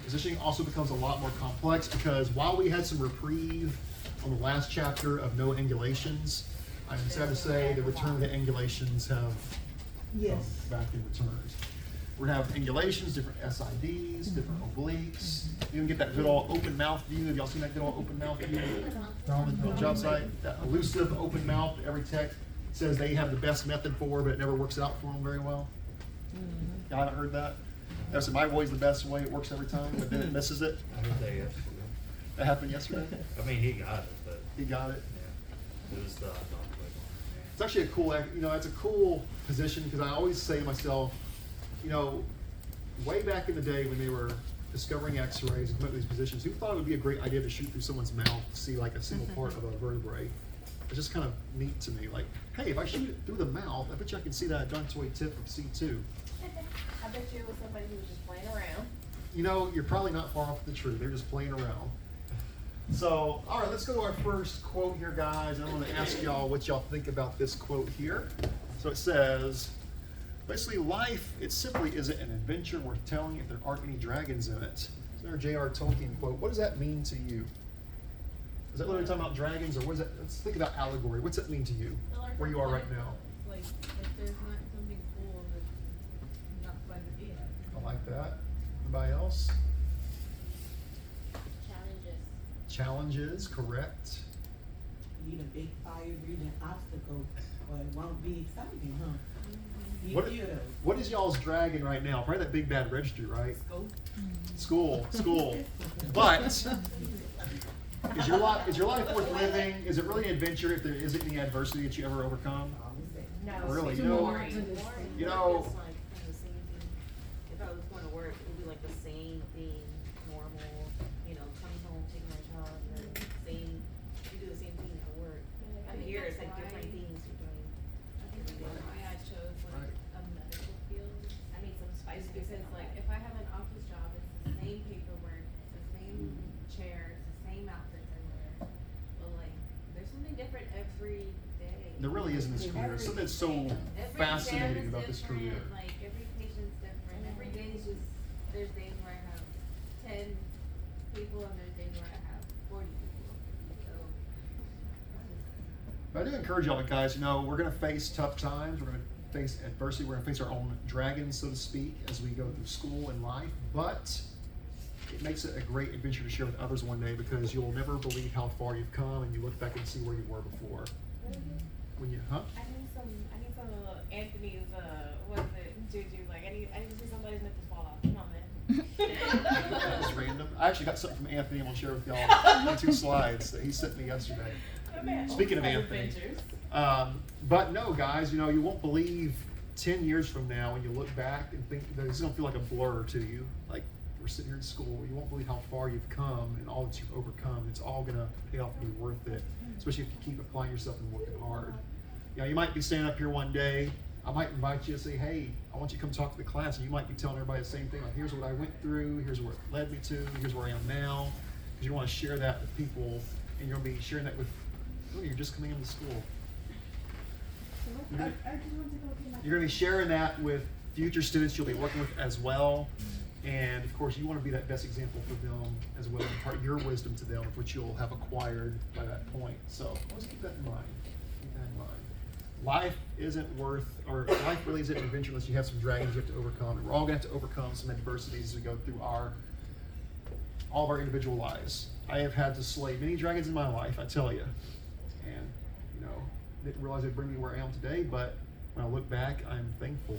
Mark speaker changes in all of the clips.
Speaker 1: Positioning also becomes a lot more complex because while we had some reprieve on the last chapter of no angulations, I'm sad to say the return to angulations have come back in returns. We're gonna have angulations, different SIDs, different obliques. You can get that good old open mouth view. Have y'all seen that good old open mouth view on the job site? That elusive open mouth that every tech says they have the best method for, but it never works out for them very well. Y'all haven't heard that? I said my boy's the best way, it works every time, but then it misses it.
Speaker 2: I heard that yesterday.
Speaker 1: That happened yesterday?
Speaker 2: I mean, he got it, but
Speaker 1: He got it.
Speaker 2: yeah, it was not quick.
Speaker 1: It's actually a cool, it's a cool position because I always say to myself, way back in the day when they were discovering x-rays and coming up with these positions, who thought it would be a great idea to shoot through someone's mouth to see like a single part of a vertebrae? It's just kind of neat to me. Like, hey, if I shoot it through the mouth, I bet you I can see that adductoid tip from C2.
Speaker 3: I bet you it was somebody who was just playing around.
Speaker 1: You're probably not far off the truth. They're just playing around. So, all right, let's go to our first quote here, guys. And I'm going to ask y'all what y'all think about this quote here. So it says, basically, life, it simply isn't an adventure worth telling if there aren't any dragons in it. There's our J.R. Tolkien quote. What does that mean to you? Is that literally talking about dragons, or what is that? Let's think about allegory. What's that mean to you, where you are right now?
Speaker 4: Like, if there's not something cool, it's not fun to be at.
Speaker 1: I like that. Anybody else? Challenges, correct.
Speaker 5: Need a big fire, read an obstacle, or it won't be exciting, huh?
Speaker 1: What is y'all's dragon right now? Probably that big bad registry, right? School. But is your life worth living? Is it really an adventure if there isn't any adversity that you ever overcome?
Speaker 3: No,
Speaker 1: Really?
Speaker 3: it's
Speaker 1: No.
Speaker 3: boring.
Speaker 1: You know,
Speaker 6: It's like kind of the same thing. If I was going to work, it would be like the same thing, normal, coming home, taking my child, and then you do the same thing at work.
Speaker 4: I
Speaker 6: And
Speaker 4: think
Speaker 6: here
Speaker 4: that's
Speaker 6: it's like
Speaker 4: why-
Speaker 6: different things you're doing.
Speaker 4: I think that's why I chose like a medical field.
Speaker 6: I need some spice
Speaker 4: Is because like if I have an office job, it's the same paperwork, it's the same chair, it's the same outfits I wear. But like there's something different every day.
Speaker 1: there really is in this career. Something that's so
Speaker 4: Every
Speaker 1: fascinating
Speaker 4: exam is
Speaker 1: about this
Speaker 4: different,
Speaker 1: career.
Speaker 4: Like every patient's different. Every day is just there's days where I have 10 people and there's days where I have 40 people. So
Speaker 1: But I do encourage y'all guys, we're going to face tough times. We're going to face adversity. We're going to face our own dragons, so to speak, as we go through school and life. But it makes it a great adventure to share with others one day because you'll never believe how far you've come and you look back and see where you were before. When you, huh?
Speaker 3: I need some of Anthony's, what is it, juju, like, I need to see somebody's nipples fall off, come on, man.
Speaker 1: That's random. I actually got something from Anthony I'm going to share with y'all in 2 slides that he sent me yesterday.
Speaker 3: Oh, man.
Speaker 1: Speaking of Anthony. But no, guys, you won't believe 10 years from now when you look back and think that it's going to feel like a blur to you. Like we're sitting here in school, you won't believe how far you've come and all that you've overcome. It's all going to pay off and be worth it, especially if you keep applying yourself and working hard. You might be standing up here one day. I might invite you to say, hey, I want you to come talk to the class, and you might be telling everybody the same thing. Like, here's what I went through, here's where it led me to, here's where I am now. Because you want to share that with people, and you're going to be sharing that with, you're just coming into school. You're going to be sharing that with future students you'll be working with as well. And of course, you want to be that best example for them as well, impart your wisdom to them, which you'll have acquired by that point. So let's keep that in mind. Keep that in mind. Life really isn't an adventure unless you have some dragons you have to overcome. And we're all going to have to overcome some adversities as we go through all of our individual lives. I have had to slay many dragons in my life, I tell you. And, didn't realize it'd bring me where I am today, but when I look back, I'm thankful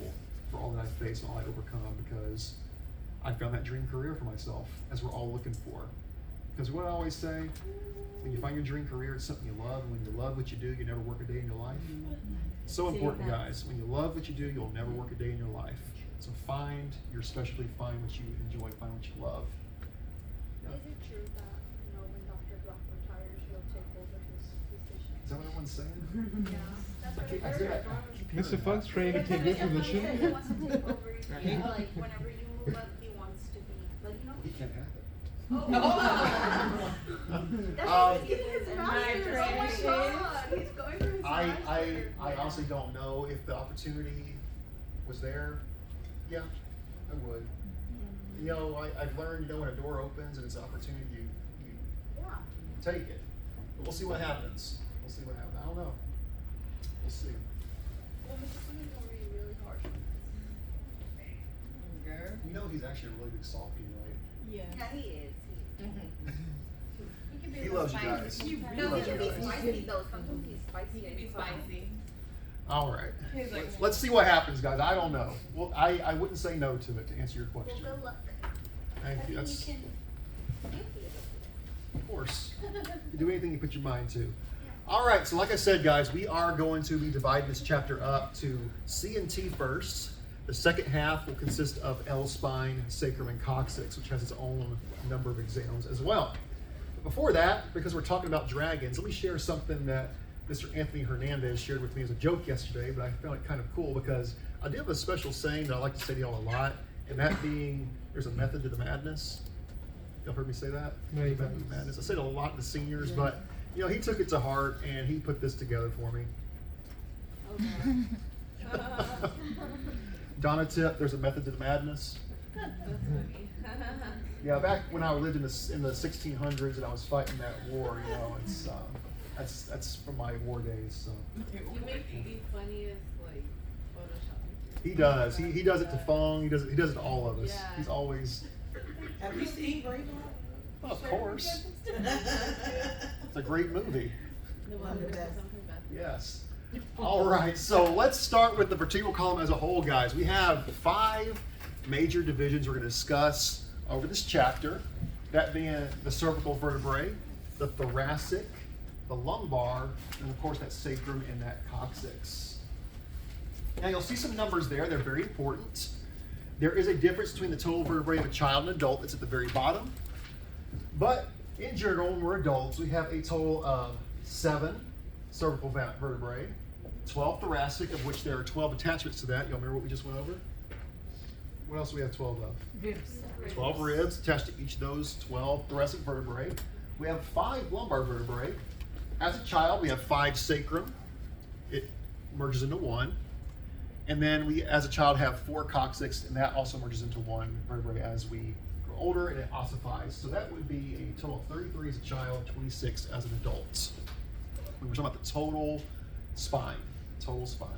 Speaker 1: for all that I've faced and all I overcome because I found that dream career for myself, as we're all looking for. Because what I always say, when you find your dream career, it's something you love, and when you love what you do, you never work a day in your life. It's so important, guys. When you love what you do, you'll never work a day in your life. So find your specialty, find what you enjoy, find what you love. Yeah.
Speaker 7: Is it true that, when Dr. Black retires, you'll take over his position?
Speaker 1: Is that what everyone's saying?
Speaker 7: Yeah, that's what
Speaker 1: I heard that.
Speaker 8: Mr. Funk's ready to take this position.
Speaker 7: He wants to take over, like, whenever you move up, he wants to be, like,
Speaker 1: He can't have it.
Speaker 7: That's he's getting his master's. Oh my God, he's going for his master's.
Speaker 1: I honestly don't know if the opportunity was there. Yeah, I would. You know, I've learned, you know, when a door opens and it's an opportunity, you
Speaker 7: Yeah.
Speaker 1: take it. But we'll see what happens. We'll see what happens. I don't know. We'll see.
Speaker 7: Well, Mr. Simmons gonna be really harsh on
Speaker 3: Girl.
Speaker 1: You know he's actually a really big softie, right?
Speaker 3: Yeah.
Speaker 4: Yeah, he is.
Speaker 3: He can be
Speaker 1: He
Speaker 3: a
Speaker 1: loves you
Speaker 3: little
Speaker 1: guys.
Speaker 3: spicy.
Speaker 1: He
Speaker 4: No,
Speaker 1: loves
Speaker 4: he
Speaker 1: you
Speaker 4: can be
Speaker 1: guys.
Speaker 4: spicy though. Sometimes he's spicy.
Speaker 3: He can be
Speaker 4: and
Speaker 3: spicy.
Speaker 1: All right.
Speaker 3: He's like,
Speaker 1: Let's see what happens, guys. I don't know. Well, I wouldn't say no to it, to answer your
Speaker 7: Well,
Speaker 1: question.
Speaker 7: good luck.
Speaker 1: Thank you. That's,
Speaker 7: You can.
Speaker 1: of course. You do anything you put your mind to. All right, so like I said, guys, we are going to be dividing this chapter up to C and T first. The second half will consist of L spine, sacrum, and coccyx, which has its own number of exams as well. But before that, because we're talking about dragons, let me share something that Mr. Anthony Hernandez shared with me as a joke yesterday, but I found it kind of cool because I do have a special saying that I like to say to y'all a lot, and that being, there's a method to the madness. Y'all heard me say that?
Speaker 8: No, you
Speaker 1: There's a method to the madness. I say it a lot to seniors, but you know, he took it to heart and he put this together for me. Donna Tip, there's a method to the madness.
Speaker 3: that's funny.
Speaker 1: Yeah, back when I lived in the 1600s and I was fighting that war, you know, it's that's from my war days. So
Speaker 3: You make the funniest like Photoshop.
Speaker 1: he does. He does it to Fong. He does it to all of us.
Speaker 3: Yeah.
Speaker 1: He's always,
Speaker 5: Have you seen Braveheart?
Speaker 1: well, of course. It's a great movie.
Speaker 3: The one with something bad.
Speaker 1: Yes. All right, so let's start with the vertebral column as a whole, guys. We have 5 major divisions we're going to discuss over this chapter, that being the cervical vertebrae, the thoracic, the lumbar, and of course that sacrum and that coccyx. Now you'll see some numbers there. They're very important. There is a difference between the total vertebrae of a child and adult. It's at the very bottom. But in general, when we're adults, we have a total of 7 cervical vertebrae, 12 thoracic, of which there are 12 attachments to that. Y'all remember what we just went over? What else do we have 12 of?
Speaker 3: Ribs.
Speaker 1: 12 ribs attached to each of those 12 thoracic vertebrae. We have 5 lumbar vertebrae. As a child, we have 5 sacrum. It merges into 1. And then we, as a child, have 4 coccyx, and that also merges into 1 vertebrae as we grow older, and it ossifies. So that would be a total of 33 as a child, 26 as an adult. We were talking about the total spine. Total spine.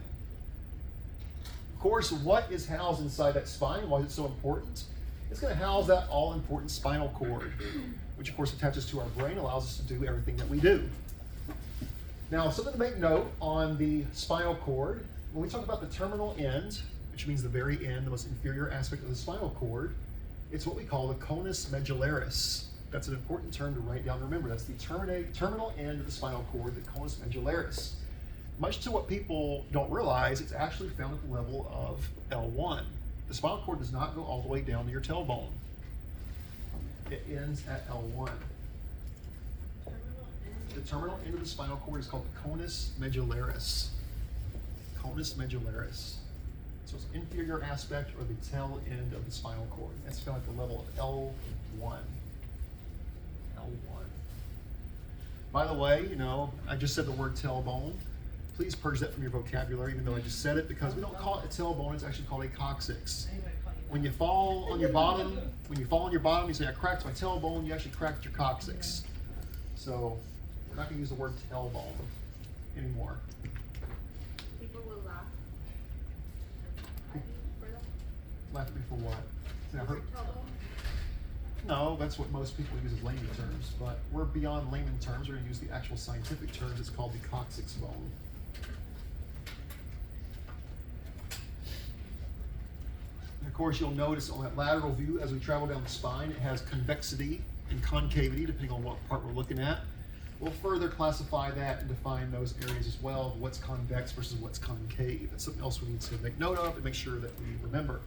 Speaker 1: Of course, what is housed inside that spine? Why is it so important? It's going to house that all-important spinal cord, which of course attaches to our brain, allows us to do everything that we do. Now, something to make note on the spinal cord, when we talk about the terminal end, which means the very end, the most inferior aspect of the spinal cord, it's what we call the conus medullaris. That's an important term to write down and remember. That's the terminal end of the spinal cord, the conus medullaris. Much to what people don't realize, it's actually found at the level of L1. The spinal cord does not go all the way down to your tailbone. It ends at L1. The terminal end of the spinal cord is called the conus medullaris. Conus medullaris. So it's inferior aspect or the tail end of the spinal cord. That's found at the level of L1. L1. By the way, you know, I just said the word tailbone. Please purge that from your vocabulary, even though I just said it, because we don't call it a tailbone, it's actually called a coccyx. When you fall on your bottom, you say, I cracked my tailbone, you actually cracked your coccyx. So we're not gonna use the word tailbone anymore.
Speaker 4: People will laugh.
Speaker 1: Laugh at me for what? Now, no, that's what most people use as layman terms, but we're beyond layman terms. We're gonna use the actual scientific terms. It's called the coccyx bone. And of course, you'll notice on that lateral view, as we travel down the spine, it has convexity and concavity, depending on what part we're looking at. We'll further classify that and define those areas as well, what's convex versus what's concave. That's something else we need to make note of and make sure that we remember.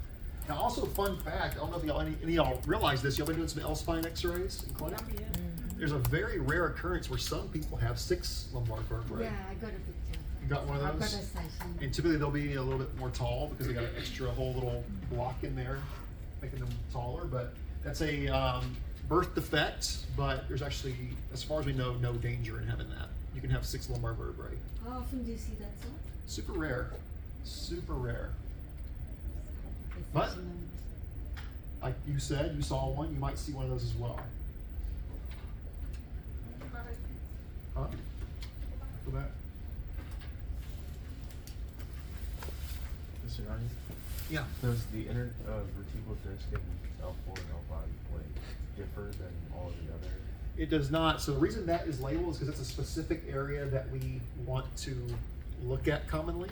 Speaker 1: Now, also a fun fact, I don't know if any of y'all realize this, y'all been doing some L-spine x-rays in clinic? There's a very rare occurrence where some people have 6 lumbar vertebrae.
Speaker 9: Yeah, I got a picture.
Speaker 1: You got one of
Speaker 9: I got a
Speaker 1: those?
Speaker 9: session.
Speaker 1: And typically they'll be a little bit more tall because they got an extra whole little block in there, making them taller. But that's a birth defect, but there's actually, as far as we know, no danger in having that. You can have 6 lumbar vertebrae.
Speaker 9: How often do you see that, sir?
Speaker 1: Super rare. Super rare.
Speaker 9: The
Speaker 1: What?
Speaker 9: session
Speaker 1: like you said, you saw one, you might see one of those as well. Huh? Go back.
Speaker 8: Mr. Donahue?
Speaker 1: Yeah.
Speaker 8: Does the vertebral disc in L4 and L5 like differ than all of the other?
Speaker 1: It does not. So the reason that is labeled is because it's a specific area that we want to look at commonly,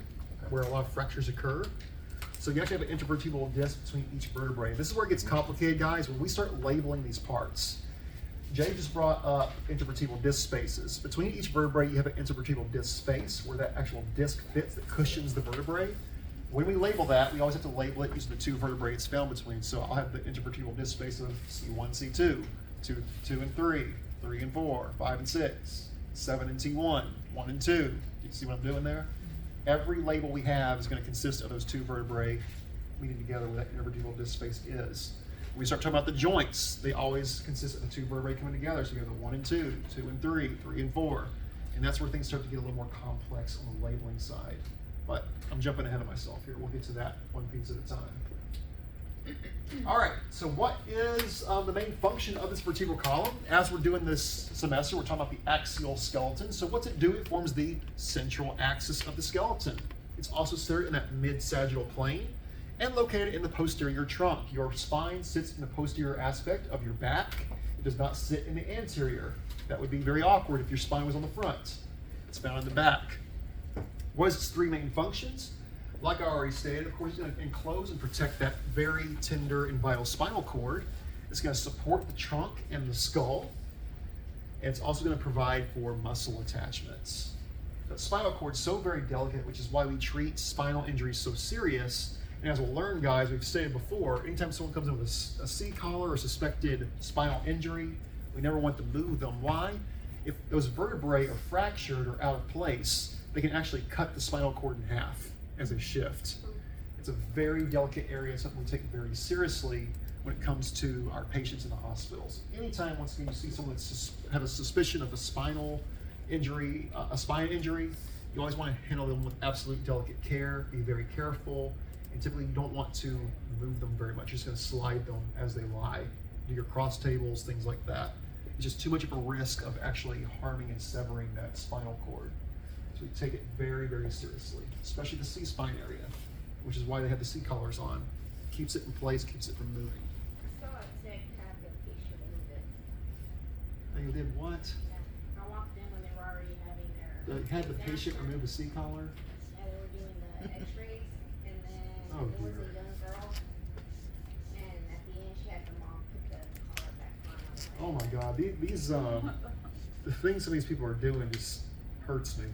Speaker 1: where a lot of fractures occur. So you actually have an intervertebral disc between each vertebrae. This is where it gets complicated, guys. When we start labeling these parts, Jay just brought up intervertebral disc spaces. Between each vertebrae, you have an intervertebral disc space where that actual disc fits that cushions the vertebrae. When we label that, we always have to label it using the two vertebrae it's found between. So I'll have the intervertebral disc space of C1, C2, 2 and 3, 3 and 4, 5 and 6, 7 and T1, 1 and 2. Do you see what I'm doing there? Every label we have is going to consist of those two vertebrae meeting together where that intervertebral disc space is. When we start talking about the joints, they always consist of the two vertebrae coming together. So you have the 1 and 2, 2 and 3, 3 and 4. And that's where things start to get a little more complex on the labeling side. But I'm jumping ahead of myself here. We'll get to that one piece at a time. All right, so what is the main function of this vertebral column? As we're doing this semester, we're talking about the axial skeleton. So what's it do? It forms the central axis of the skeleton. It's also centered in that mid-sagittal plane and located in the posterior trunk. Your spine sits in the posterior aspect of your back. It does not sit in the anterior. That would be very awkward if your spine was on the front. It's found in the back. What is its three main functions? Like I already stated, of course, it's going to enclose and protect that very tender and vital spinal cord. It's going to support the trunk and the skull. And it's also going to provide for muscle attachments. The spinal cord is so very delicate, which is why we treat spinal injuries so serious. And as we'll learn, guys, we've stated before, anytime someone comes in with a C-collar or suspected spinal injury, we never want to move them. Why? If those vertebrae are fractured or out of place, they can actually cut the spinal cord in half as a shift. It's a very delicate area, something we take very seriously when it comes to our patients in the hospitals. Anytime once again you see someone that's have a suspicion of a spinal injury, a spine injury, you always want to handle them with absolute delicate care, be very careful, and typically you don't want to move them very much. You're just going to slide them as they lie. Do your cross tables, things like that. It's just too much of a risk of actually harming and severing that spinal cord. So we take it very, very seriously, especially the C-spine area, which is why they have the C-collars on. Keeps it in place, keeps it from moving.
Speaker 4: I saw a tech have the patient move it.
Speaker 1: And you did what?
Speaker 4: Yeah. I walked in when they were already having their.
Speaker 1: They had the
Speaker 4: exam
Speaker 1: patient
Speaker 4: done.
Speaker 1: remove the C-collar?
Speaker 4: Yeah, they were doing the x-rays, and then
Speaker 1: Oh,
Speaker 4: there was
Speaker 1: dear.
Speaker 4: a young girl, and at the end she had the mom put the collar back on. I was like,
Speaker 1: Oh my God, these the things some of these people are doing just hurts me.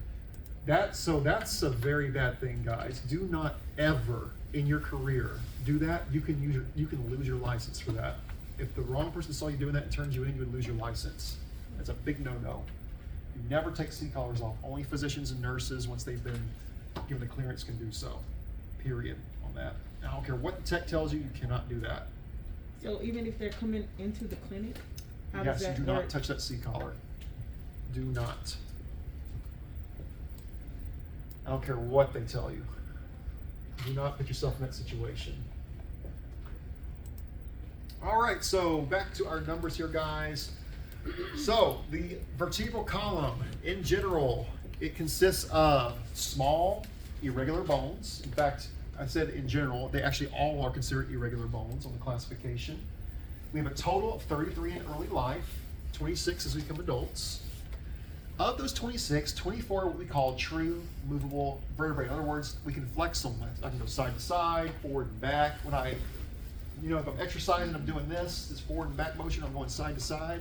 Speaker 1: That's a very bad thing, guys. Do not ever in your career do that. You can lose your license for that. If the wrong person saw you doing that and turns you in, you would lose your license. That's a big no-no. You never take C-collars off. Only physicians and nurses, once they've been given the clearance, can do so. Period on that. I don't care what the tech tells you, you cannot do that.
Speaker 5: So even if they're coming into the clinic, how does
Speaker 1: Yes,
Speaker 5: that
Speaker 1: do
Speaker 5: work?
Speaker 1: not touch that C-collar. Do not. I don't care what they tell you. Do not put yourself in that situation. All right, so back to our numbers here, guys. So the vertebral column, in general, it consists of small, irregular bones. In fact, I said in general, they actually all are considered irregular bones on the classification. We have a total of 33 in early life, 26 as we become adults. Of those 26, 24 are what we call true movable vertebrae. In other words, we can flex them. I can go side to side, forward and back. When if I'm exercising, I'm doing this forward and back motion, I'm going side to side.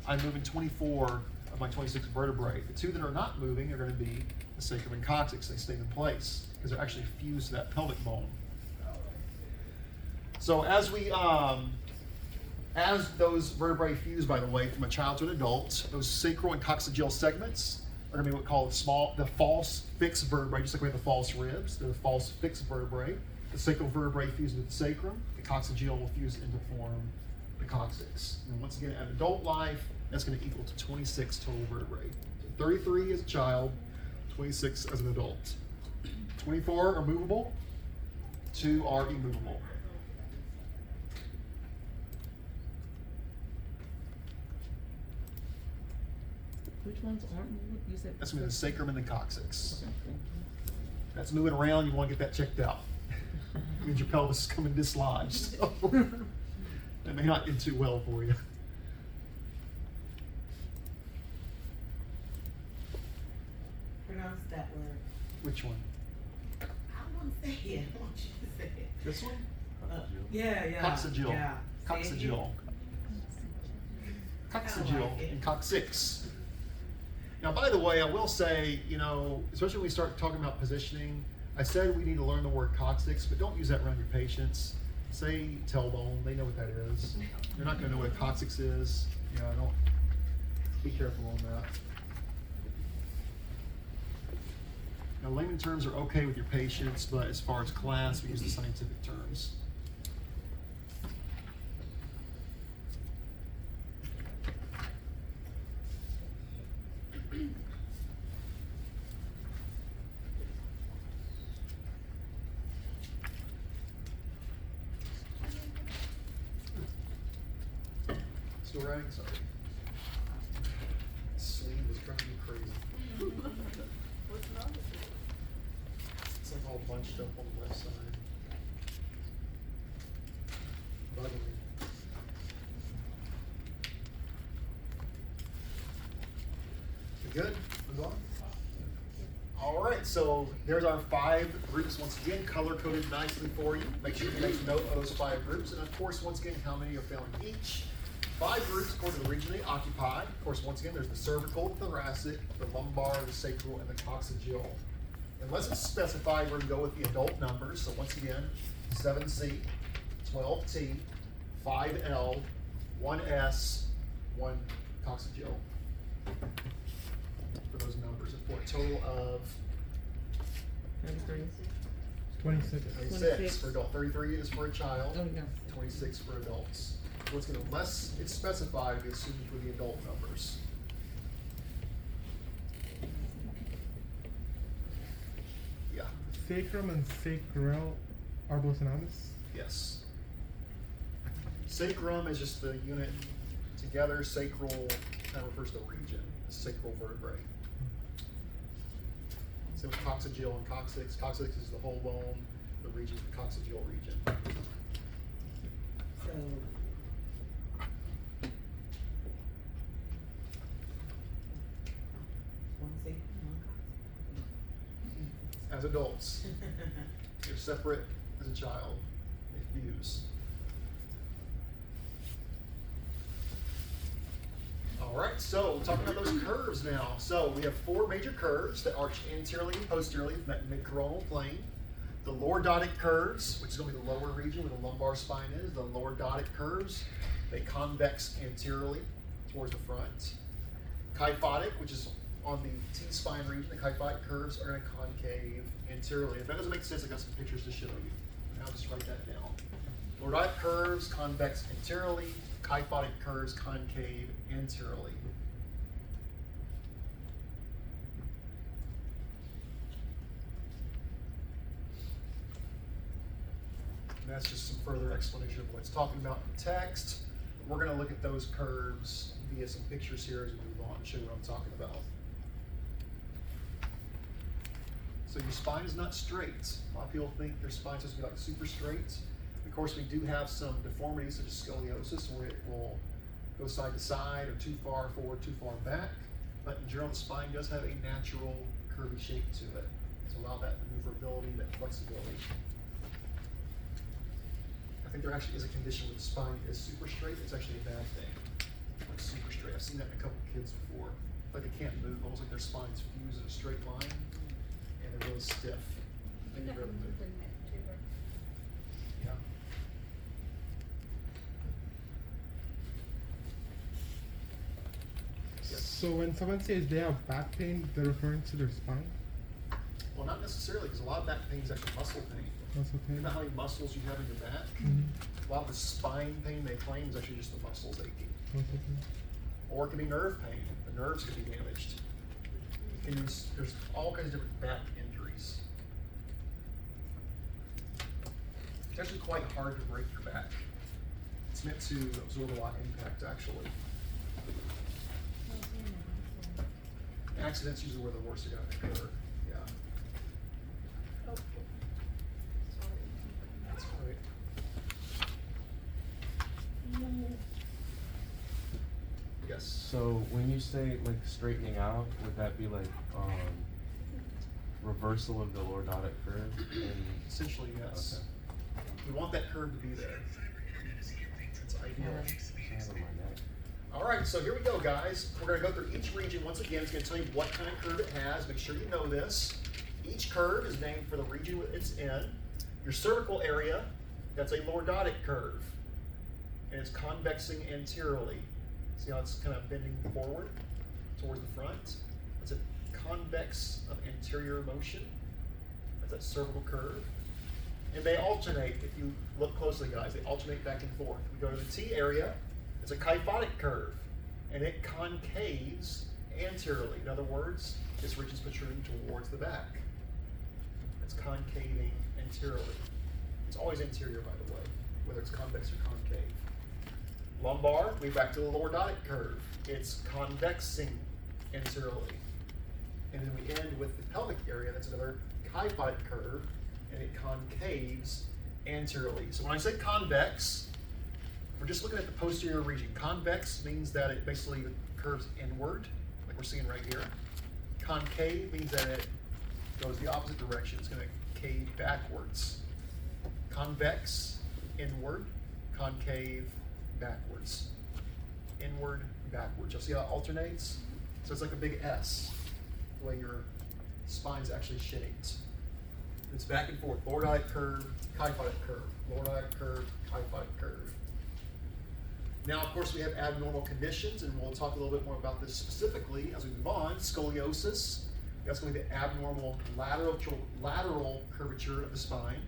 Speaker 1: I'm moving 24 of my 26 vertebrae. The two that are not moving are going to be the sacrum and coccyx. They stay in place because they're actually fused to that pelvic bone. So as those vertebrae fuse, by the way, from a child to an adult, those sacral and coccygeal segments are going to be what we call the false fixed vertebrae, just like we have the false ribs. They're the false fixed vertebrae. The sacral vertebrae fuse into the sacrum. The coccygeal will fuse into form the coccyx. And once again, at adult life, that's going to equal to 26 total vertebrae. So 33 as a child, 26 as an adult. 24 are movable, 2 are immovable.
Speaker 10: Which ones aren't moved? You said.
Speaker 1: That's gonna be the sacrum and the coccyx.
Speaker 10: Okay, thank you.
Speaker 1: That's moving around, you wanna get that checked out. Means your pelvis is coming dislodged, so that may not end too well for you.
Speaker 5: Pronounce that word.
Speaker 1: Which one?
Speaker 5: I want to say it. I want you to say it.
Speaker 1: This one?
Speaker 5: Yeah.
Speaker 1: Coccygeal.
Speaker 5: Yeah. Say it again.
Speaker 1: Coccygeal. Coccygeal
Speaker 5: Kinda like it.
Speaker 1: and coccyx. Now, by the way, I will say, you know, especially when we start talking about positioning, I said we need to learn the word coccyx, but don't use that around your patients. Say tailbone, they know what that is. They're not gonna know what a coccyx is. You know, don't, be careful on that. Now, layman terms are okay with your patients, but as far as class, we use the scientific terms. Still writing? Sorry. Sleeve is driving me crazy.
Speaker 7: What's wrong with it?
Speaker 1: It's like all bunched up on the left side. Bugging me. We good? Move on? All right, so there's our 5 groups. Once again, color-coded nicely for you. Make sure you make note of those 5 groups. And of course, once again, how many are found in each. 5 groups according to the region they occupy. Of course, once again, there's the cervical, the thoracic, the lumbar, the sacral, and the coccygeal. Unless it's specified, we're going to go with the adult numbers. So once again, 7C, 12T, 5L, 1S, 1 coccygeal. For those numbers, and for a total of
Speaker 10: 33.
Speaker 11: 26.
Speaker 1: 26 for adult. 33 is for a child.
Speaker 10: Oh, yeah.
Speaker 1: 26 for adults. Once again, unless it's specified, we assume for the adult numbers. Yeah.
Speaker 11: Sacrum and sacral are both synonymous.
Speaker 1: Yes. Sacrum is just the unit together. Sacral kind of refers to the region, the sacral vertebrae. Same with coccygeal and coccyx. Coccyx is the whole bone. The region is the coccygeal region.
Speaker 5: So. One sacrum, one
Speaker 1: As adults,
Speaker 5: coccyx.
Speaker 1: you're separate as a child. They fuse. All right, so talking about those curves now. So we have 4 major curves that arch anteriorly and posteriorly from that mid-coronal plane. The lordotic curves, which is going to be the lower region where the lumbar spine is, the lordotic curves, they convex anteriorly towards the front. Kyphotic, which is on the T-spine region, the kyphotic curves are going to concave anteriorly. If that doesn't make sense, I got some pictures to show you. And I'll just write that down. Lordotic curves convex anteriorly, kyphotic curves concave anteriorly. And that's just some further explanation of what it's talking about in the text. We're going to look at those curves via some pictures here as we move on and show you what I'm talking about. So your spine is not straight. A lot of people think their spine is supposed to be like super straight. Of course, we do have some deformities such as scoliosis where it will go side to side or too far forward, too far back. But in general, the spine does have a natural curvy shape to it to allow that maneuverability, that flexibility. I think there actually is a condition where the spine is super straight. It's actually a bad thing. Like super straight. I've seen that in a couple of kids before. Like they can't move, almost like their spine's fused in a straight line, and they're really stiff. They can barely move. Yeah. Yes.
Speaker 11: So when someone says they have back pain, they're referring to their spine.
Speaker 1: Well, not necessarily, because a lot of back pain is actually muscle pain.
Speaker 11: Muscle
Speaker 1: You
Speaker 11: pain.
Speaker 1: know how many muscles you have in your back?
Speaker 11: Mhm.
Speaker 1: A lot of the spine pain they claim is actually just the muscles aching.
Speaker 11: Muscle pain.
Speaker 1: Or it can be nerve pain. The nerves can be damaged. There's all kinds of different back injuries. It's actually quite hard to break your back. It's meant to absorb a lot of impact, actually. accidents usually where the worst are gonna occur, yeah.
Speaker 3: Oh, sorry.
Speaker 1: That's great. Yes.
Speaker 8: So when you say like straightening out, would that be like reversal of the lordotic curve?
Speaker 1: Essentially, yes.
Speaker 8: Okay.
Speaker 1: You want that curve to be there. It's ideal.
Speaker 8: Hand on my neck.
Speaker 1: All right, so here we go, guys. We're gonna go through each region once again. It's gonna tell you what kind of curve it has. Make sure you know this. Each curve is named for the region it's in. Your cervical area, that's a lordotic curve, and it's convexing anteriorly. See how it's kind of bending forward towards the front? That's a convex of anterior motion. That's that cervical curve. And they alternate, if you look closely, guys, they alternate back and forth. We go to the T area, it's a kyphotic curve, and it concaves anteriorly. In other words, this region's protruding towards the back. It's concaving anteriorly. It's always anterior, by the way, whether it's convex or concave. Lumbar, we back to the lordotic curve. It's convexing anteriorly. And then we end with the pelvic area, that's another kyphotic curve, and it concaves anteriorly. So when I say convex, we're just looking at the posterior region. Convex means that it basically curves inward, like we're seeing right here. Concave means that it goes the opposite direction. It's going to cave backwards. Convex, inward, concave, backwards. Inward, backwards. You'll see how it alternates? So it's like a big S, the way your spine's actually shaped. It's back and forth. Lordotic curve, kyphotic curve. Lordotic curve, kyphotic curve. Now, of course, we have abnormal conditions, and we'll talk a little bit more about this specifically as we move on. Scoliosis, that's going to be the abnormal lateral curvature of the spine.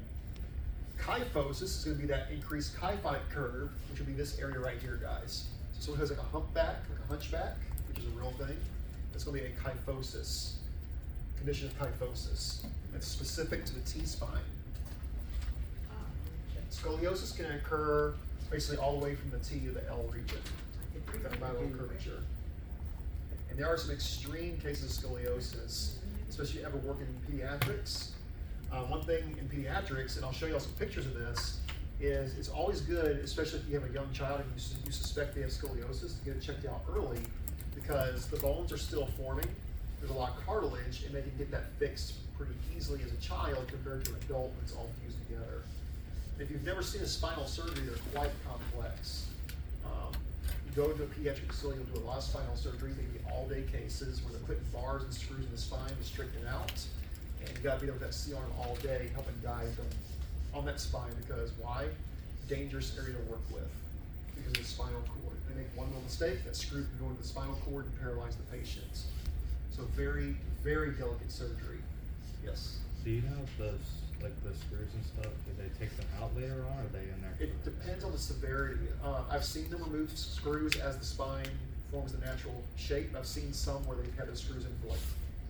Speaker 1: Kyphosis is going to be that increased kyphotic curve, which will be this area right here, guys. So someone who has like a humpback, like a hunchback, which is a real thing, that's going to be a kyphosis, condition of kyphosis. That's specific to the T-spine. Scoliosis can occur basically all the way from the T to the L region, that lateral curvature. And there are some extreme cases of scoliosis, especially if you ever work in pediatrics. One thing in pediatrics, and I'll show you all some pictures of this, is it's always good, especially if you have a young child and you suspect they have scoliosis, to get it checked out early, because the bones are still forming, there's a lot of cartilage, and they can get that fixed pretty easily as a child compared to an adult when it's all fused together. If you've never seen a spinal surgery, they're quite complex. You go to a pediatric facility, you'll do a lot of spinal surgery. They can be all-day cases where they're putting bars and screws in the spine to straighten it out. And you gotta be there with that C-arm all day, helping guide them on that spine, because why? Dangerous area to work with because of the spinal cord. They make one little mistake, that screw can go into the spinal cord and paralyze the patient. So very, very delicate surgery. Yes?
Speaker 2: Do you know if those, like the screws and stuff, do they take them out later on, or are they in there?
Speaker 1: It depends on the severity. I've seen them remove screws as the spine forms the natural shape. I've seen some where they've had those screws in for like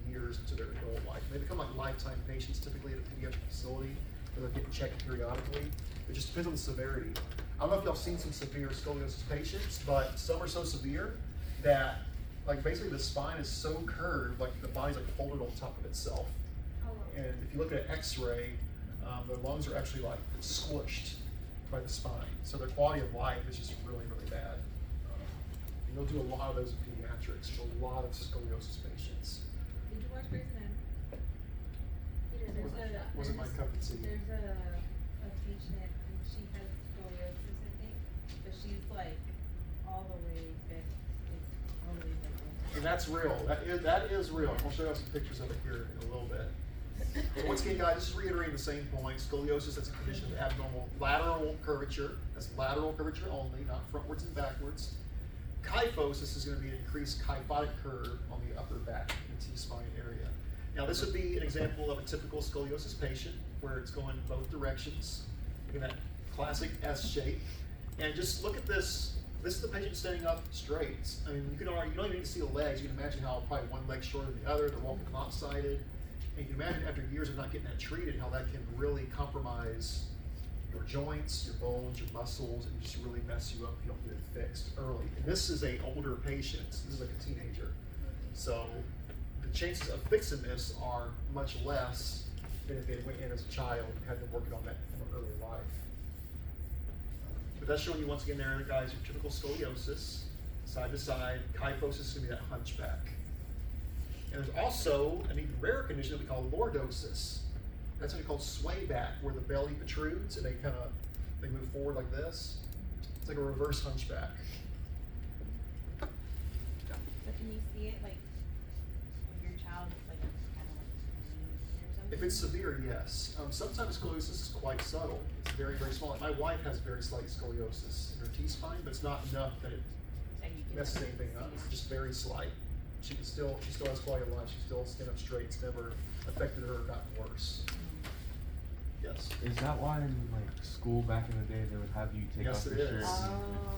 Speaker 1: years into their adult life. They become like lifetime patients typically at a pediatric facility where they're getting checked periodically. It just depends on the severity. I don't know if y'all seen some severe scoliosis patients, but some are so severe that like basically the spine is so curved, like the body's like folded on top of itself. And if you look at an x-ray, their lungs are actually like squished by the spine. So their quality of life is just really, really bad. And they'll do a lot of those in pediatrics. There's a lot of scoliosis patients.
Speaker 3: Did you watch Grey's Anatomy?
Speaker 1: Wasn't my cup of tea.
Speaker 3: There's a patient and she has scoliosis, I think, but she's like all the way fixed. It's all the way fixed.
Speaker 1: And that's real. That is real. I'll show you some pictures of it here in a little bit. But once again, guys, just reiterating the same point. Scoliosis, that's a condition of abnormal lateral curvature. That's lateral curvature only, not frontwards and backwards. Kyphosis is going to be an increased kyphotic curve on the upper back in the T-spine area. Now, this would be an example of a typical scoliosis patient where it's going both directions in that classic S shape. And just look at this. This is the patient standing up straight. I mean, you don't even need to see the legs. You can imagine how probably one leg's shorter than the other. They're walking lopsided. And you can imagine after years of not getting that treated, how that can really compromise your joints, your bones, your muscles, and just really mess you up if you don't get it fixed early. And this is an older patient. This is like a teenager. So the chances of fixing this are much less than if they went in as a child and had been working on that from an early life. But that's showing you once again there, guys, your typical scoliosis, side to side. Kyphosis is going to be that hunchback. And there's also an even rarer condition that we call lordosis. That's what we call sway back, where the belly protrudes and they move forward like this. It's like a reverse hunchback.
Speaker 3: So can you see it, like, if your child is like kind of like or something?
Speaker 1: If it's severe, yes. Sometimes scoliosis is quite subtle. It's very, very small. My wife has very slight scoliosis in her T-spine, but it's not enough that it
Speaker 3: And you can
Speaker 1: messes anything up. It's just very slight. She still has quality of life. She still stand up straight. It's never affected her or gotten worse. Yes.
Speaker 8: Is that why in like school back in the day they would have you take
Speaker 1: Yes,
Speaker 8: off
Speaker 1: it
Speaker 8: your
Speaker 1: is.
Speaker 8: shirt?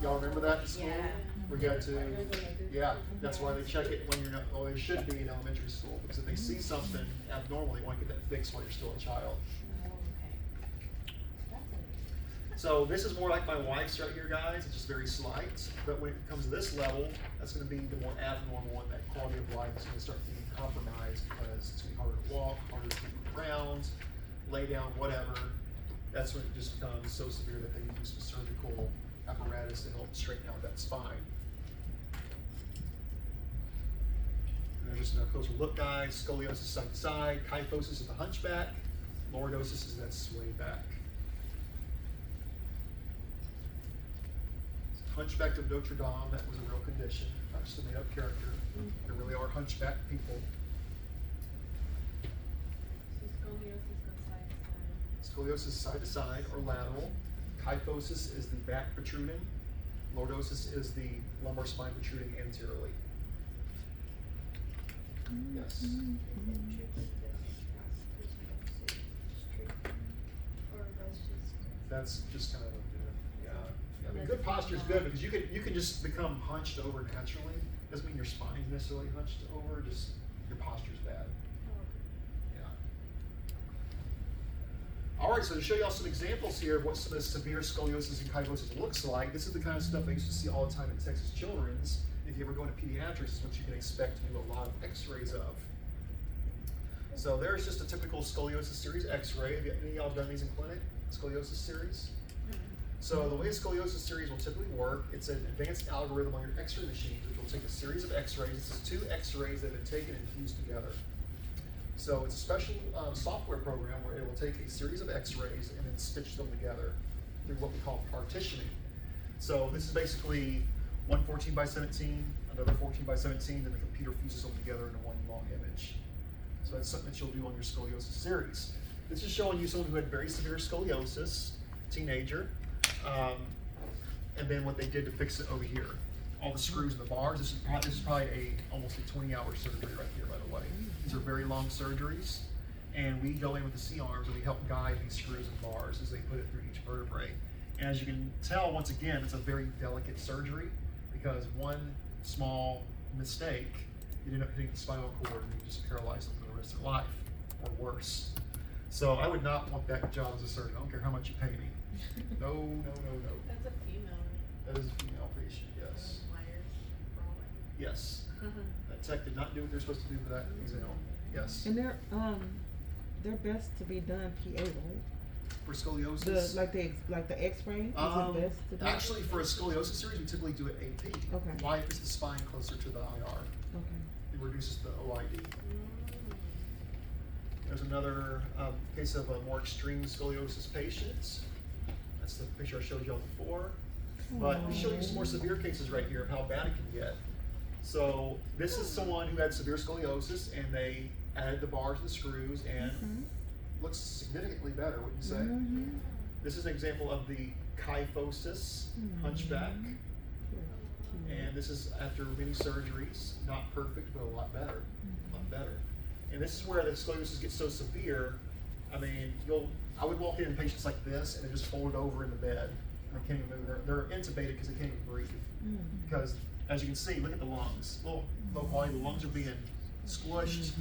Speaker 1: Y'all remember that in school?
Speaker 3: Yeah.
Speaker 1: We got to, yeah, that's why they check it when you're not, well, they should be in elementary school, because if they see something abnormal, they want to get that fixed while you're still a child.
Speaker 3: Oh, okay. That's it.
Speaker 1: So this is more like my wife's right here, guys. It's just very slight. But when it comes to this level, that's going to be the more abnormal one. That quality of life is going to start being compromised because it's going to be harder to walk, harder to move around, lay down, whatever. That's when it just becomes so severe that they use some surgical apparatus to help straighten out that spine. And there's just another closer look, guys. Scoliosis side to side, kyphosis is the hunchback, lordosis is that sway back. Hunchback of Notre Dame, that was a real condition, not just a made up character. There really are hunchback people.
Speaker 4: So scoliosis goes side to side.
Speaker 1: Scoliosis side to side or lateral. Kyphosis is the back protruding. Lordosis is the lumbar spine protruding anteriorly. Yes.
Speaker 4: Or that's just.
Speaker 1: That's just kind of yeah. I mean, good posture is good because you can just become hunched over naturally. Doesn't mean your spine is necessarily hunched over. Just your posture's bad. Yeah. All right, so to show y'all some examples here of what some of the severe scoliosis and kyphosis looks like, this is the kind of stuff I used to see all the time at Texas Children's. If you ever go into pediatrics, it's what you can expect to do a lot of x-rays of. So there's just a typical scoliosis series x-ray. Have any of y'all done these in clinic? Scoliosis series? So the way a scoliosis series will typically work, it's an advanced algorithm on your x-ray machine, which will take a series of x-rays. This is 2 x-rays that have been taken and fused together. So it's a special software program where it will take a series of x-rays and then stitch them together through what we call partitioning. So this is basically one 14 by 17, another 14 by 17, and the computer fuses them together into one long image. So that's something that you'll do on your scoliosis series. This is showing you someone who had very severe scoliosis, teenager, and then what they did to fix it over here. All the screws and the bars. This is probably almost a 20-hour surgery right here, by the way. These are very long surgeries, and we go in with the C-arms and we help guide these screws and bars as they put it through each vertebrae. And as you can tell, once again, it's a very delicate surgery because one small mistake, you end up hitting the spinal cord and you just paralyze them for the rest of their life, or worse. So I would not want that job as a surgeon. I don't care how much you pay me. No, no, no, no.
Speaker 4: That's a female.
Speaker 1: That is a female patient, yes.
Speaker 4: Wires rolling.
Speaker 1: Yes. That tech did not do what they're supposed to do for that exam. Yes.
Speaker 10: And they're best to be done PA, right?
Speaker 1: For scoliosis.
Speaker 10: Like the X-ray. Is it best to do?
Speaker 1: Actually, for a scoliosis series, we typically do it AP.
Speaker 10: Okay.
Speaker 1: Why is the spine closer to the IR?
Speaker 10: Okay.
Speaker 1: It reduces the OID. There's another case of a more extreme scoliosis patient. That's the picture I showed y'all before. But we showed you some more severe cases right here of how bad it can get. So this is someone who had severe scoliosis and they added the bars and the screws and looks significantly better, wouldn't you say? This is an example of the kyphosis hunchback. And this is after many surgeries, not perfect, but a lot better, And this is where the scoliosis gets so severe. I mean, I would walk in patients like this and they just folded over in the bed. And they can't even move. They're intubated because they can't even breathe. Because as you can see, look at the lungs. Low quality, the lungs are being squished.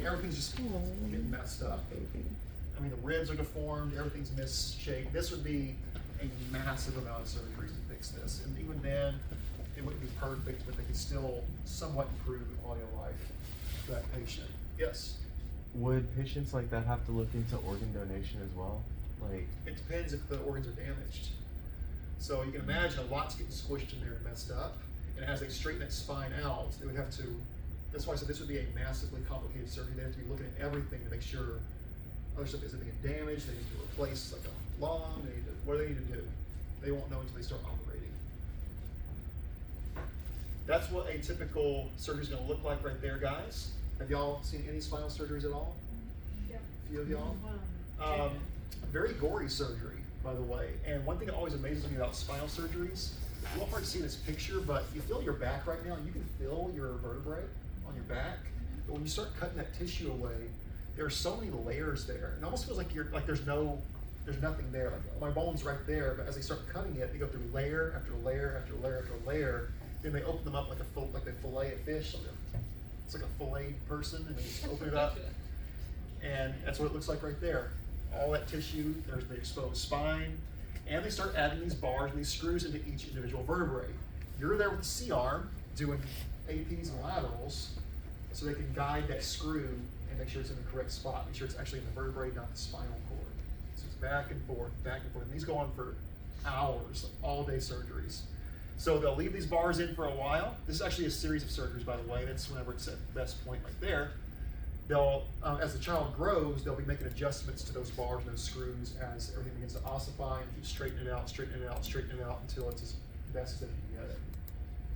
Speaker 1: Everything's just getting messed up. I mean, the ribs are deformed, everything's misshaped. This would be a massive amount of surgery to fix this. And even then, it wouldn't be perfect, but they could still somewhat improve the quality of life. that patient. Yes?
Speaker 8: Would patients like that have to look into organ donation as well? Like,
Speaker 1: It depends if the organs are damaged. So you can imagine a lot's getting squished in there and messed up. And as they straighten that spine out, they would have to, that's why I said this would be a massively complicated surgery. They have to be looking at everything to make sure other stuff isn't being damaged. They need to replace like a lung, what do they need to do? They won't know until they start operating. That's what a typical surgery is gonna look like right there, guys. Have y'all seen any spinal surgeries at all?
Speaker 3: Yep.
Speaker 1: A few of y'all? Very gory surgery, by the way. And one thing that always amazes me about spinal surgeries, it's a little hard to see this picture, but you feel your back right now, and you can feel your vertebrae on your back. But when you start cutting that tissue away, there are so many layers there. It almost feels like there's nothing there. Like my bone's right there, but as they start cutting it, they go through layer after layer after layer after layer. Then they open them up like they fillet a fish. It's like a fillet person, and they just open it up, and that's what it looks like right there. All that tissue, there's the exposed spine, and they start adding these bars and these screws into each individual vertebrae. You're there with the C-arm doing APs and laterals, so they can guide that screw and make sure it's in the correct spot, make sure it's actually in the vertebrae, not the spinal cord. So it's back and forth, and these go on for hours, all day surgeries. So they'll leave these bars in for a while. This is actually a series of surgeries, by the way. That's whenever it's at the best point right there. They'll, as the child grows, they'll be making adjustments to those bars and those screws as everything begins to ossify and keep straightening it out, straightening it out, straightening it out until it's as best as they can get it.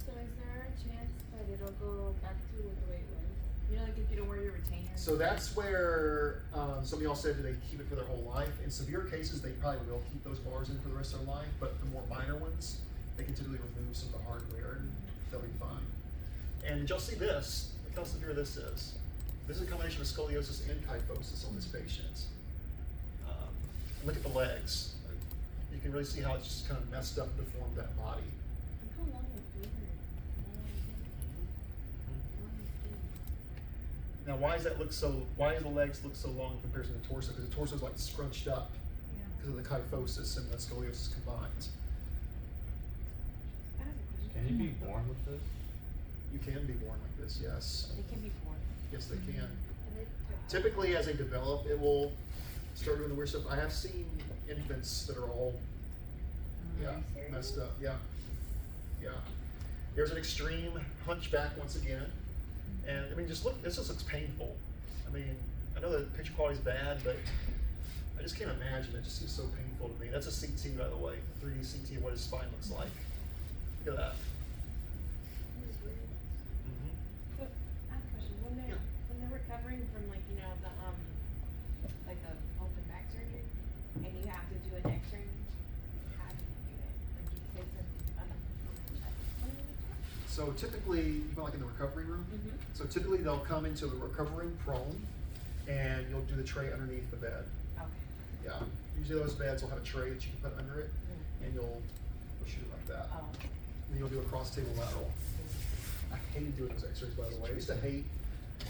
Speaker 4: So is there a chance that it'll go back to the way it was? You know, like if you don't wear your retainer?
Speaker 1: So that's where some of y'all said that they keep it for their whole life. In severe cases, they probably will keep those bars in for the rest of their life, but the more minor ones, they can typically remove some of the hardware and they'll be fine. And did y'all see this? Look how severe this is. This is a combination of scoliosis and kyphosis on this patient. Look at the legs. You can really see how it's just kind of messed up, deformed that body.
Speaker 4: Look how long it is.
Speaker 1: Now, why does the legs look so long in comparison to the torso? Because the torso is like scrunched up because of the kyphosis and the scoliosis combined.
Speaker 4: I have a question.
Speaker 2: Can you be born with this?
Speaker 1: You can be born like this, yes.
Speaker 6: They can be born.
Speaker 1: Yes, they can.
Speaker 4: And it-
Speaker 1: Typically, as they develop, it will start doing the weird stuff. I have seen infants that are all, messed up. Yeah. There's an extreme hunchback once again, and I mean, just look. This just looks painful. I mean, I know the picture quality is bad, but I just can't imagine. It just seems so painful to me. That's a CT, by the way, a 3D CT of what his spine looks like. Look at that.
Speaker 3: So, I have a question, when they're recovering from like, you know, like a open back surgery, and you have to do an x-ray, how do you do it? Like you take them,
Speaker 1: So typically, even like in the recovery room, so typically they'll come into the recovery room prone, and you'll do the tray underneath the bed.
Speaker 3: okay.
Speaker 1: Yeah, usually those beds will have a tray that you can put under it, and you'll shoot it like that.
Speaker 3: Oh.
Speaker 1: And you'll do a cross table lateral. I hated doing those x-rays, by the way. I used to hate,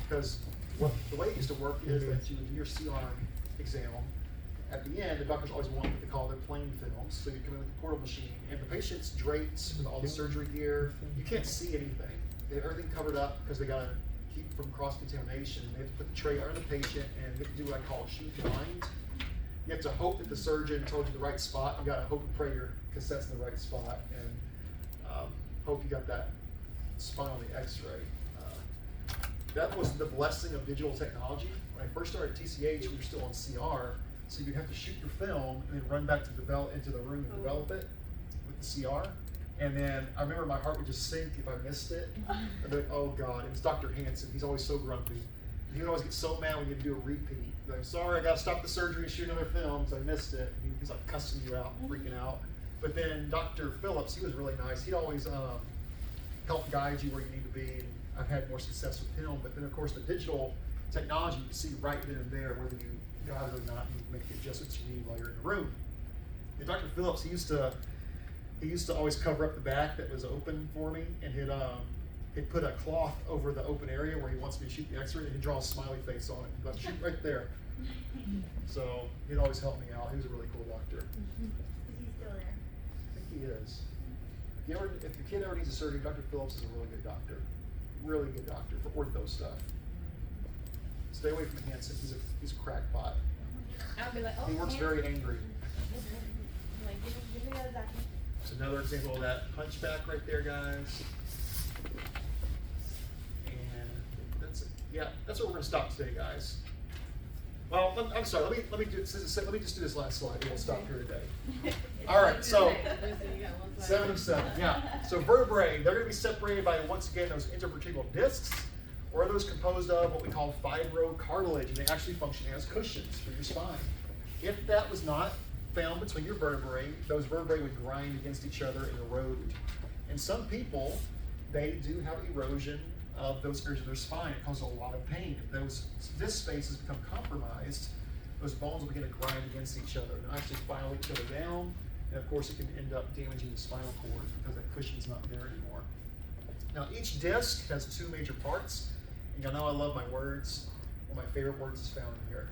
Speaker 1: because the way it used to work is that you would do your C-arm exam. At the end, the doctors always want what they call their plain films. So you come in with the portal machine, and the patient's draped with all the surgery gear. You can't see anything. They have everything covered up because they gotta keep from cross-contamination. They have to put the tray under the patient, and they have to do what I call sheath bind. You have to hope that the surgeon told you the right spot. You gotta hope and pray your cassette's in the right spot, and hope you got that spine on the x-ray. That was the blessing of digital technology. When I first started at TCH, we were still on CR, so you'd have to shoot your film and then run back to into the room and develop it with the CR. And then I remember my heart would just sink if I missed it. I'd be like, oh God, it was Dr. Hansen. He's always so grumpy. He would always get so mad when you do a repeat. Like, I'm sorry, I gotta stop the surgery and shoot another film because I missed it. He's like cussing you out, freaking out. But then Dr. Phillips, he was really nice. He'd always help guide you where you need to be. And I've had more success with him. But then, of course, the digital technology, you can see right then and there whether you got it or not. You can make the adjustments you need while you're in the room. And Dr. Phillips, he used to always cover up the back that was open for me, and he'd put a cloth over the open area where he wants me to shoot the x-ray, and he'd draw a smiley face on it. He'd like, shoot right there. So he'd always help me out. He was a really cool doctor.
Speaker 3: Is he still there?
Speaker 1: I think he is. If your kid ever needs a surgery, Dr. Phillips is a really good doctor. Really good doctor for ortho stuff. Stay away from Hanson. He's a crackpot.
Speaker 3: I'll be like, oh.
Speaker 1: He works very angry.
Speaker 3: I'm like, give me the other document.
Speaker 1: It's another example of that hunchback right there, guys. And that's it. Yeah, that's where we're gonna stop today, guys. Well, I'm sorry. Let me just do this last slide, and we'll stop here today. All right, so 7 of 7. Yeah. So vertebrae, they're going to be separated by once again those intervertebral discs, or those composed of what we call fibrocartilage, and they actually function as cushions for your spine. If that was not found between your vertebrae, those vertebrae would grind against each other and erode. And some people, they do have erosion of those areas of their spine. It causes a lot of pain. If those disc spaces become compromised, those bones will begin to grind against each other and actually file each other down. And of course, it can end up damaging the spinal cord because that cushion's not there anymore. Now, each disc has 2 major parts. And y'all know I love my words. One of my favorite words is found in here.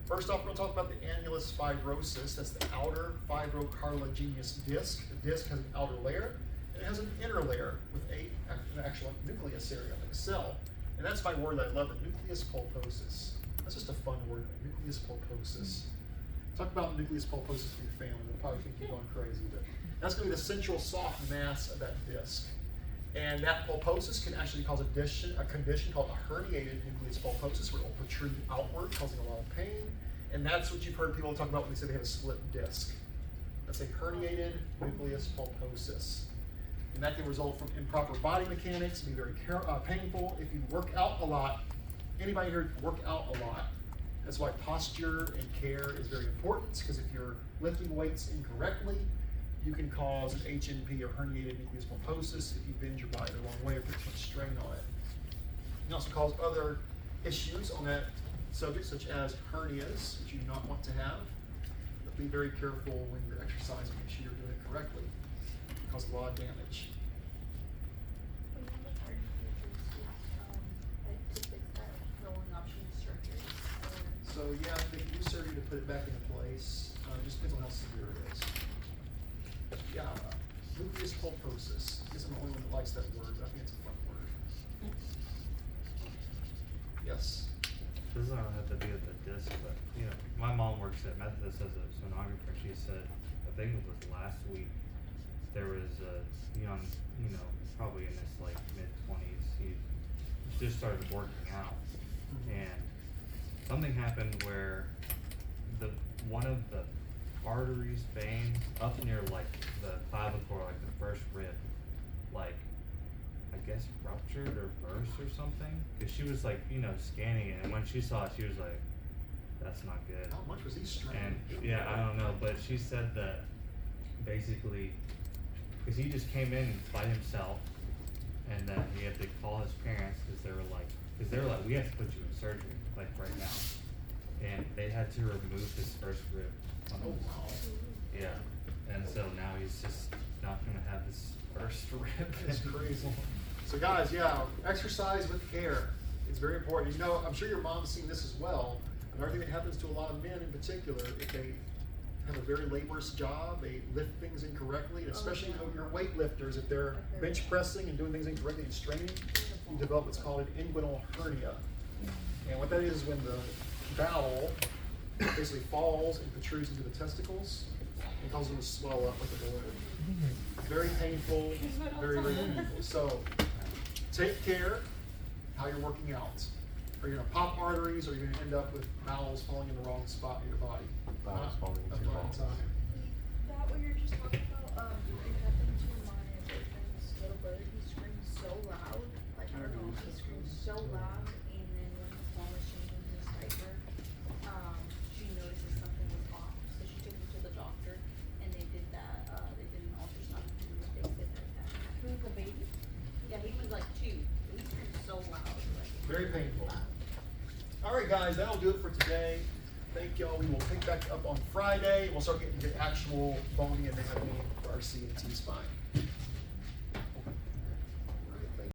Speaker 1: First off, we're going to talk about the annulus fibrosus. That's the outer fibrocartilaginous disc. The disc has an outer layer, and it has an inner layer with an actual nucleus area, like a cell. And that's my word that I love, the nucleus pulposus. That's just a fun word, nucleus pulposus. Talk about nucleus pulposus for your family. They'll probably think you're going crazy, but that's going to be the central soft mass of that disc. And that pulposus can actually cause a condition called a herniated nucleus pulposus, where it will protrude outward, causing a lot of pain. And that's what you've heard people talk about when they say they have a split disc. That's a herniated nucleus pulposus. And that can result from improper body mechanics, be very painful. If you work out a lot, anybody here work out a lot? That's why posture and care is very important, because if you're lifting weights incorrectly, you can cause an HNP or herniated nucleus pulposus if you bend your body the wrong way or put too much strain on it. You can also cause other issues on that subject, such as hernias, which you do not want to have. But be very careful when you're exercising, make sure you're doing it correctly. It can cause a lot of damage. So yeah, they can do surgery to put it back into place. It just depends on how severe it is. Yeah, nucleus pulposus. I guess I'm the only one that likes that word, but I think it's a fun word. Yes.
Speaker 2: This doesn't have to do with the disc, but you know, my mom works at Methodist as a sonographer. She said, I think it was last week, there was a young, you know, probably in his like mid-20s. He just started working out, and something happened where one of the arteries, veins up near like the clavicle, like the first rib, like I guess ruptured or burst or something. Cause she was like, you know, scanning it, and when she saw it, she was like, "That's not good."
Speaker 1: How much was he strained?
Speaker 2: And yeah, I don't know, but she said that basically, cause he just came in by himself, and that he had to call his parents because they were like, we have to put you in surgery like right now, and they had to remove his first rib.
Speaker 1: Oh wow.
Speaker 2: Yeah, and so now he's just not gonna have his first rib.
Speaker 1: That's crazy. So guys, yeah, exercise with care. It's very important. You know, I'm sure your mom's seen this as well. Another thing that happens to a lot of men in particular, if they have a very laborious job, they lift things incorrectly, and especially your weightlifters, if they're bench pressing and doing things incorrectly and straining, you develop what's called an inguinal hernia. And what that is when the bowel basically falls and protrudes into the testicles and causes them to swell up like a balloon. Very painful, very, very painful. So take care how you're working out. Are you gonna pop arteries, or are you gonna end up with bowels falling in the wrong spot in your body?
Speaker 8: Bowels falling
Speaker 1: Not
Speaker 8: into
Speaker 1: the wrong
Speaker 8: bowels.
Speaker 1: time.
Speaker 7: That what you're just talking about, it happened to my boyfriend's little brother. He screamed so loud, like I don't know, he screamed so loud, and then when his mom was changing his diaper, she noticed that something was off, so she took him to the doctor, and they did that, they did an ultrasound, and they said that. He was a baby? Yeah, he was like 2, he screamed so loud, like.
Speaker 1: Very painful. All right, guys, that'll do it for today. Thank y'all. We will pick back up on Friday. We'll start getting the actual bony anatomy for our CNT spine.